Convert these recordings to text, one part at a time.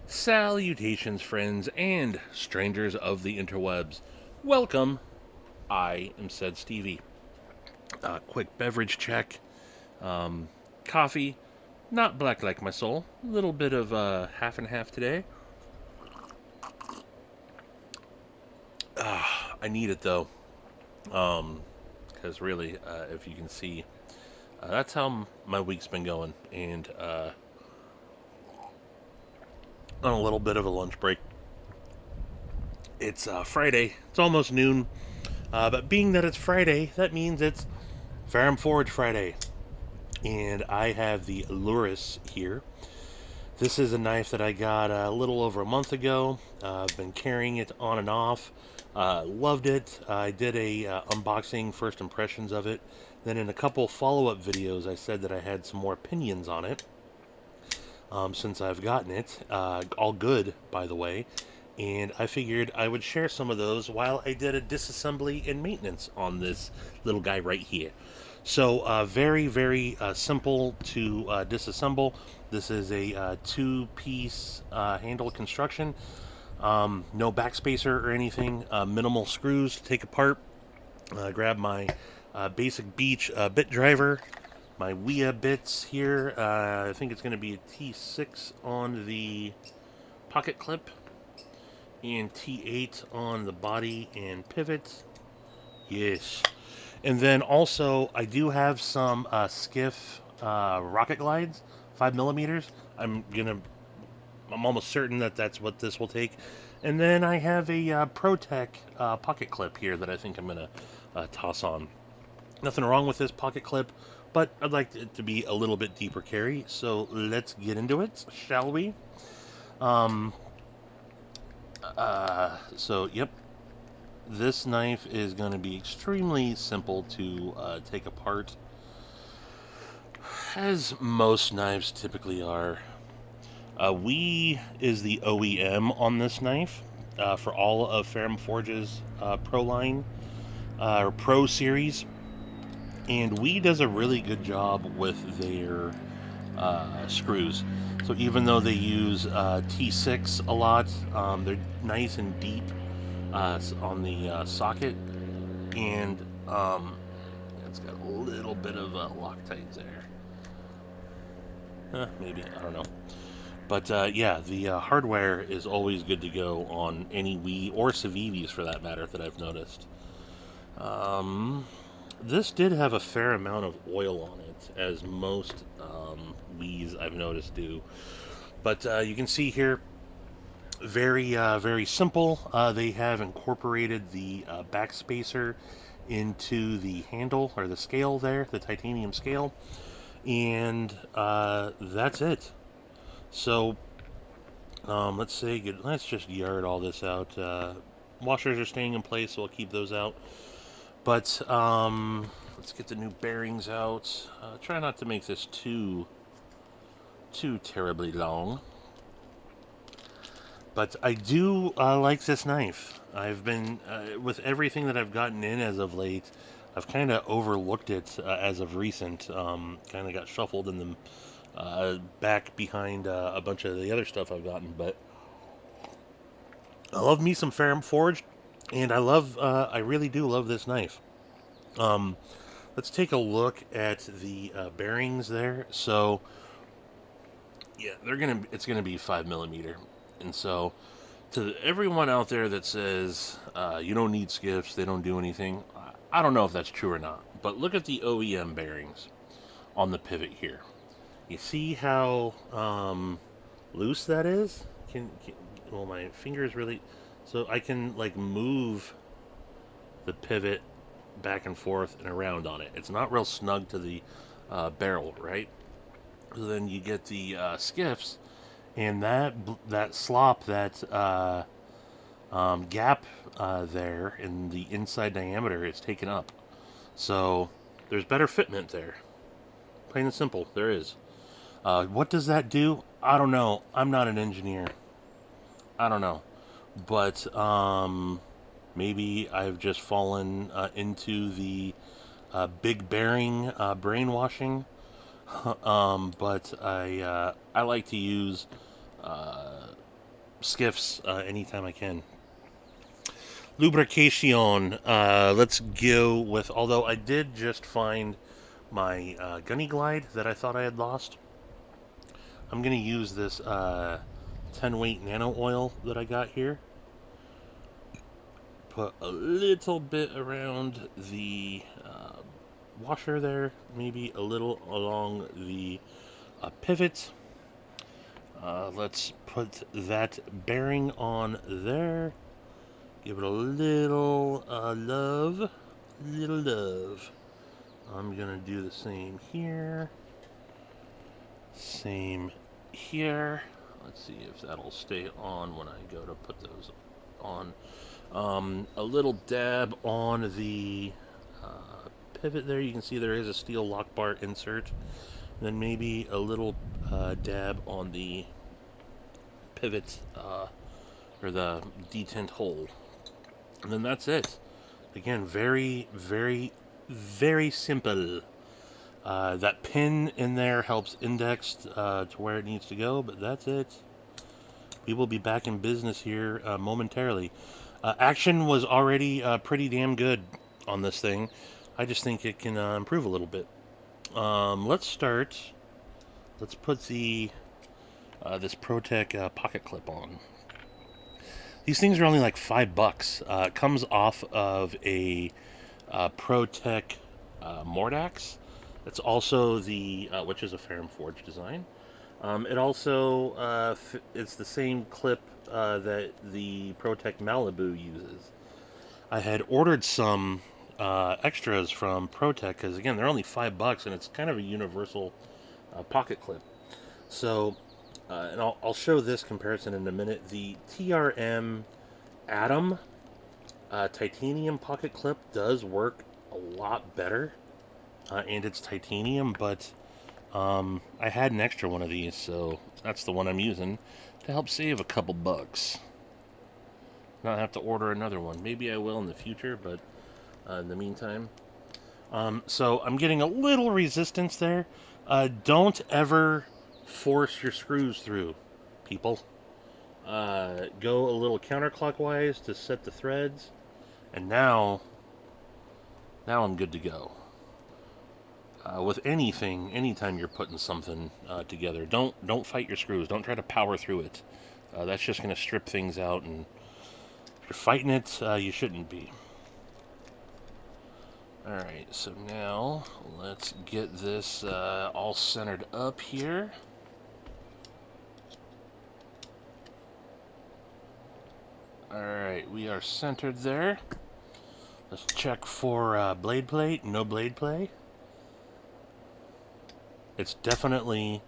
Salutations, friends and strangers of the interwebs. Welcome. I am Said Stevie. Quick beverage check. Um, Coffee, not black like my soul. A little bit of half and half today. I need it though, because really, if you can see, that's how my week's been going, and on a little bit of a lunch break. It's Friday. It's almost noon. But being that it's Friday, that means it's Ferrum Forge Friday. And I have the Allurus here. This is a knife that I got a little over a month ago. I've been carrying it on and off. Loved it. I did a unboxing, first impressions of it. Then in a couple follow-up videos, I said that I had some more opinions on it since I've gotten it. All good, by the way. And I figured I would share some of those while I did a disassembly and maintenance on this little guy right here. So very, very simple to disassemble. This is a two-piece handle construction. No backspacer or anything. Minimal screws to take apart. Grab my basic beach bit driver. My WIA bits here. I think it's going to be a T6 on the pocket clip and T8 on the body and pivot. Yes. And then also, I do have some Skiff rocket glides, 5 millimeters. I'm almost certain that that's what this will take. And then I have a ProTech pocket clip here that I think I'm gonna toss on. Nothing wrong with this pocket clip, but I'd like it to be a little bit deeper carry. So let's get into it, shall we? Um, yep, this knife is going to be extremely simple to take apart, as most knives typically are. We is the OEM on this knife for all of Ferrum Forge's Pro line or Pro series, and We does a really good job with their screws. So even though they use T6 a lot, they're nice and deep on the socket, and it's got a little bit of Loctite there. Maybe, I don't know. But yeah, the hardware is always good to go on any Wii or Civivis for that matter that I've noticed. This did have a fair amount of oil on it, as most Wii's I've noticed do. But you can see here, very simple. They have incorporated the backspacer into the handle or the scale there, the titanium scale, and that's it. So let's just yard all this out. Washers are staying in place, so I'll keep those out. But let's get the new bearings out. Try not to make this too terribly long. But I do like this knife. I've been, with everything that I've gotten in as of late, I've kind of overlooked it as of recent. Kind of got shuffled in the back behind a bunch of the other stuff I've gotten. But I love me some Ferrum Forge, and I really do love this knife. Let's take a look at the bearings there. So, yeah, it's gonna be 5 millimeter. And so, to everyone out there that says you don't need skiffs, they don't do anything, I don't know if that's true or not. But look at the OEM bearings on the pivot here. You see how loose that is? Well, my fingers really, so I can like move the pivot back and forth and around on it. It's not real snug to the barrel, right? So then you get the skiffs, and that slop, that gap there in the inside diameter is taken up. So there's better fitment there. Plain and simple, there is. What does that do? I don't know. I'm not an engineer. I don't know. But maybe I've just fallen into the big bearing brainwashing. But I like to use skiffs anytime I can. Lubrication. Let's go with, although I did just find my Gunny Glide that I thought I had lost. I'm going to use this 10 weight nano oil that I got here. Put a little bit around the washer there, maybe a little along the pivot. Let's put that bearing on there. Give it a little love. Little love. I'm going to do the same here. Same here. Let's see if that'll stay on when I go to put those on. A little dab on the pivot there. You can see there is a steel lock bar insert. And then maybe a little dab on the pivot or the detent hole. And then that's it. Again, very, very, very simple. That pin in there helps index to where it needs to go, but that's it. We will be back in business here momentarily. Action was already pretty damn good on this thing. I just think it can improve a little bit. Let's start. Let's put the this ProTech pocket clip on. These things are only like $5. It comes off of a ProTech Mordax. It's also the which is a Ferrum Forge design. It also it's the same clip that the ProTech Malibu uses. I had ordered some extras from ProTech because again they're only $5 and it's kind of a universal pocket clip. So and I'll show this comparison in a minute. The TRM Atom titanium pocket clip does work a lot better, and it's titanium, but I had an extra one of these, so that's the one I'm using to help save a couple bucks. Not have to order another one. Maybe I will in the future, but in the meantime. So I'm getting a little resistance there. Don't ever force your screws through, people. Go a little counterclockwise to set the threads, and now I'm good to go. With anything, anytime you're putting something together, don't fight your screws. Don't try to power through it. That's just going to strip things out, and if you're fighting it, you shouldn't be. Alright, so now let's get this all centered up here. Alright, we are centered there. Let's check for blade plate. No blade play. It's definitely,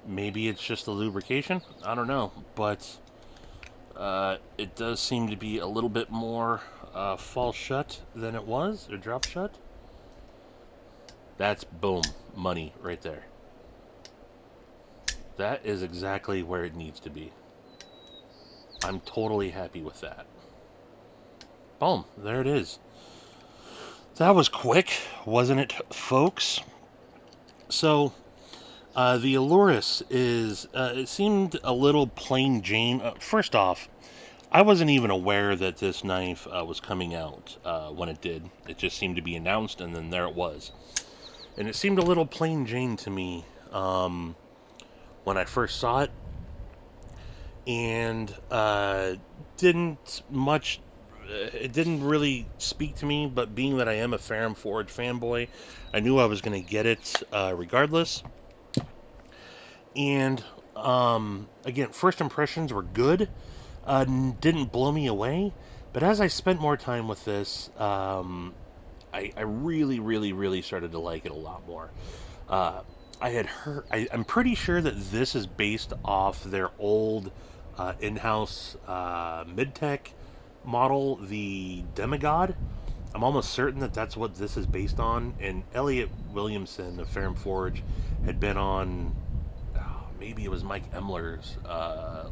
maybe it's just the lubrication. I don't know, but it does seem to be a little bit more fall shut than it was, or drop shut. That's boom, money right there. That is exactly where it needs to be. I'm totally happy with that. Boom, there it is. That was quick, wasn't it, folks? So, the Allurus is, it seemed a little plain Jane. First off, I wasn't even aware that this knife was coming out when it did. It just seemed to be announced, and then there it was. And it seemed a little plain Jane to me when I first saw it. And it didn't really speak to me, but being that I am a Ferrum Forge fanboy, I knew I was going to get it regardless. And again, first impressions were good. Didn't blow me away, but as I spent more time with this, I really, really, really started to like it a lot more. I had heard, I'm pretty sure that this is based off their old in-house mid-tech model, the Demigod. I'm almost certain that that's what this is based on. And Elliot Williamson of Ferrum Forge had been on, maybe it was Mike Emler's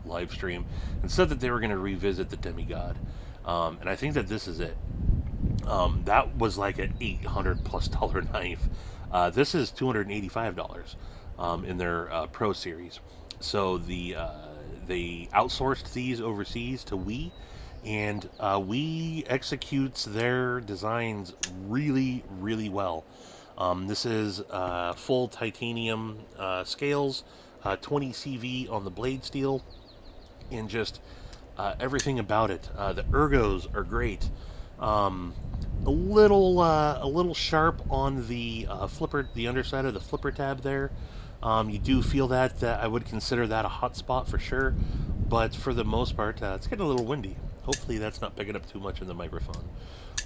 live stream, and said that they were going to revisit the Demigod. And I think that this is it. That was like an $800+ knife. This is $285 in their Pro Series. So the they outsourced these overseas to and We executes their designs really, really well. This is full titanium scales, 20 CV on the blade steel, and just everything about it. The ergos are great. Um, a little sharp on the flipper, the underside of the flipper tab there. You do feel that I would consider that a hot spot for sure, but for the most part, it's getting a little windy. Hopefully, that's not picking up too much in the microphone.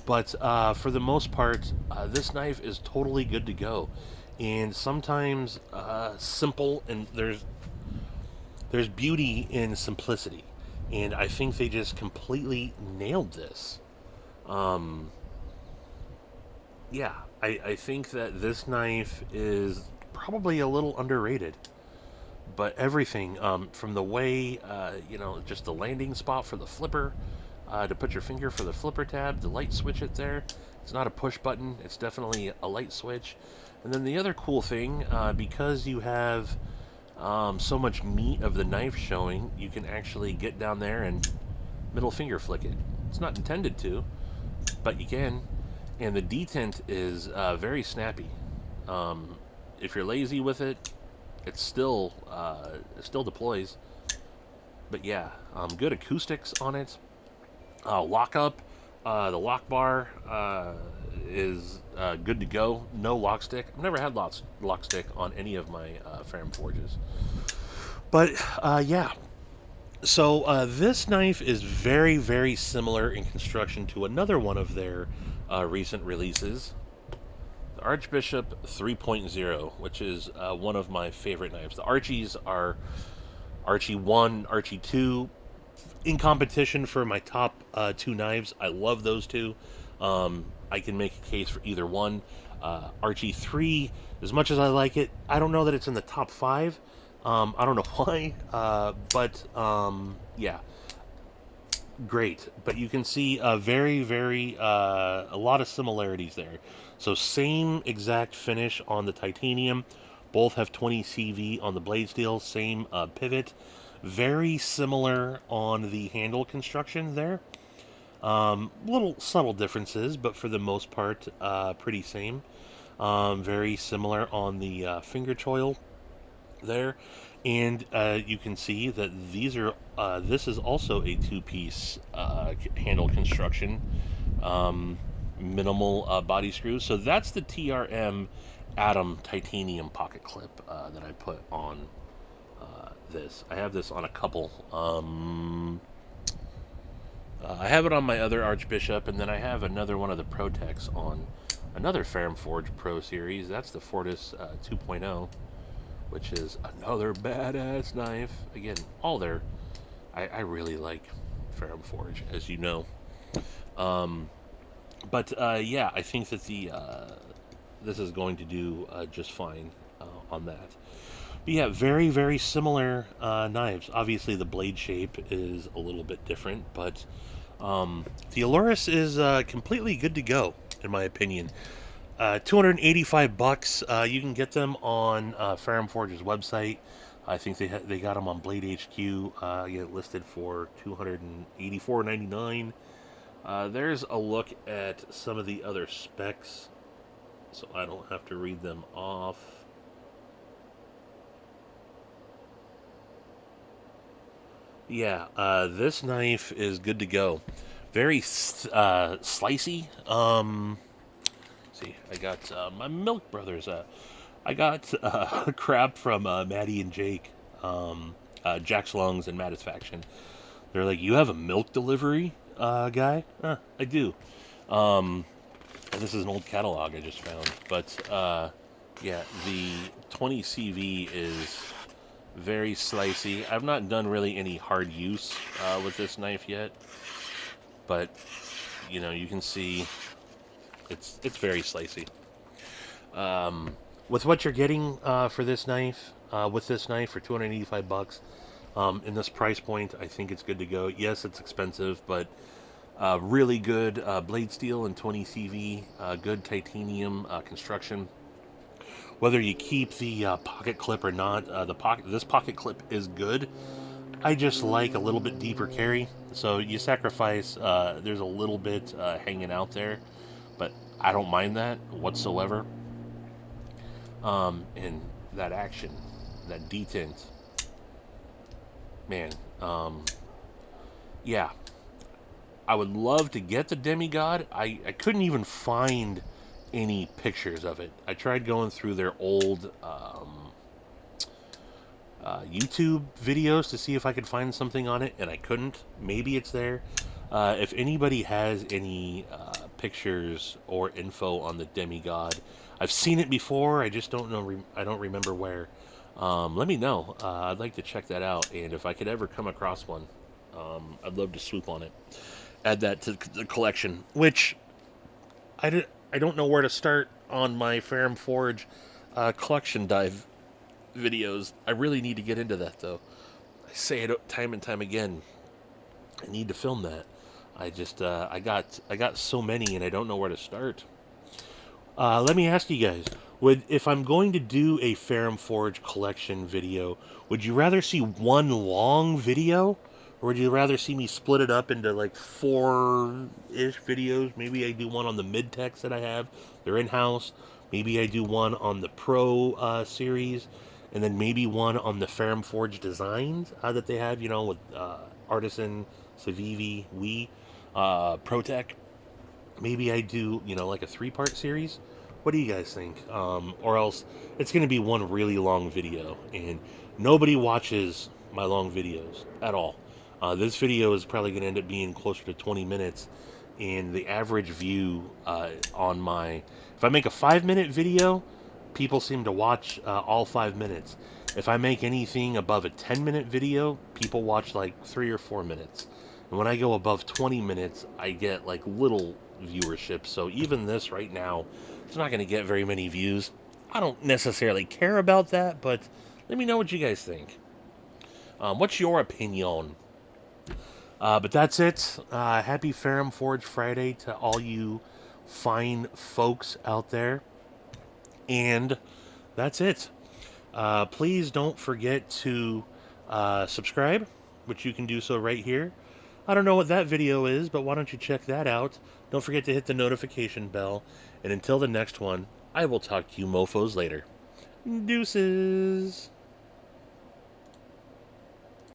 But for the most part, this knife is totally good to go, and sometimes simple, and there's beauty in simplicity, and I think they just completely nailed this. Um, yeah, I think that this knife is probably a little underrated. But everything, from the way, just the landing spot for the flipper, to put your finger for the flipper tab, the light switch it there. It's not a push button, it's definitely a light switch. And then the other cool thing, because you have so much meat of the knife showing, you can actually get down there and middle finger flick it. It's not intended to, but you can. And the detent is very snappy. Um, if you're lazy with it, it still deploys. But yeah, good acoustics on it. Lock up, the lock bar is good to go. No lock stick. I've never had lock stick on any of my Ferrum Forges. But yeah, so this knife is very, very similar in construction to another one of their recent releases, the Archbishop 3.0, which is one of my favorite knives. The Archies are Archie 1, Archie 2, in competition for my top two knives. I love those two. I can make a case for either one. Archie 3, as much as I like it, I don't know that it's in the top 5. I don't know why, but yeah, great. But you can see a lot of similarities there. So same exact finish on the titanium. Both have 20 CV on the blade steel. Same pivot. Very similar on the handle construction there. Little subtle differences, but for the most part, pretty same. Very similar on the finger choil there, and you can see that these are this is also a two-piece handle construction, minimal body screws. So that's the TRM Atom titanium pocket clip that I put on this. I have this on a couple. I have it on my other Archbishop, and then I have another one of the Protex on another Ferrum Forge Pro series. That's the Fortis 2.0, which is another badass knife. Again, all there. I really like Ferrum Forge, as you know. But yeah, I think that this is going to do just fine on that. But yeah, very, very similar knives. Obviously, the blade shape is a little bit different, but the Allurus is completely good to go, in my opinion. $285. You can get them on Ferrum Forge's website. I think they got them on Blade HQ. Get listed for $284.99. There's a look at some of the other specs, so I don't have to read them off. Yeah, this knife is good to go. Very slicey. See, I got my Milk Brothers. I got crap from Maddie and Jake, Jack's Lungs and Mattisfaction. They're like, "You have a milk delivery guy?" I do. And this is an old catalog I just found. But yeah, the 20 CV is very slicey. I've not done really any hard use with this knife yet, but you can see it's very slicey. With what you're getting for this knife, with this knife for $285, in this price point, I think it's good to go. Yes, it's expensive, but really good blade steel and 20 CV, good titanium construction. Whether you keep the pocket clip or not, this pocket clip is good, I just like a little bit deeper carry. So you sacrifice, there's a little bit hanging out there, but I don't mind that whatsoever. And that action, that detent, man, yeah. I would love to get the demigod. I couldn't even find any pictures of it. I tried going through their old YouTube videos to see if I could find something on it, and I couldn't. Maybe it's there. If anybody has any pictures or info on the demigod, I've seen it before. I just don't know. I don't remember where. Let me know. I'd like to check that out, and if I could ever come across one, I'd love to swoop on it. Add that to the collection. Which I don't know where to start on my Ferrum Forge collection dive videos. I really need to get into that though. I say it time and time again. I need to film that. I just I got so many and I don't know where to start. Let me ask you guys: if I'm going to do a Ferrum Forge collection video, would you rather see one long video, or would you rather see me split it up into like 4-ish videos? Maybe I do one on the mid-techs that I have; they're in-house. Maybe I do one on the Pro series, and then maybe one on the Ferrum Forge designs that they have. You know, with Artisan, Civivi, Wii, ProTech. Maybe I do, like a 3-part series. What do you guys think? Or else it's going to be one really long video, and nobody watches my long videos at all. This video is probably going to end up being closer to 20 minutes, and the average view on my... If I make a 5-minute video, people seem to watch all 5 minutes. If I make anything above a 10-minute video, people watch like 3 or 4 minutes. And when I go above 20 minutes, I get like little viewership. So even this right now, it's not going to get very many views. I don't necessarily care about that, but let me know what you guys think. What's your opinion? But that's it. Happy Ferrum Forge Friday to all you fine folks out there. And that's it. Please don't forget to subscribe, which you can do so right here. I don't know what that video is, but why don't you check that out? Don't forget to hit the notification bell. And until the next one, I will talk to you mofos later. Deuces.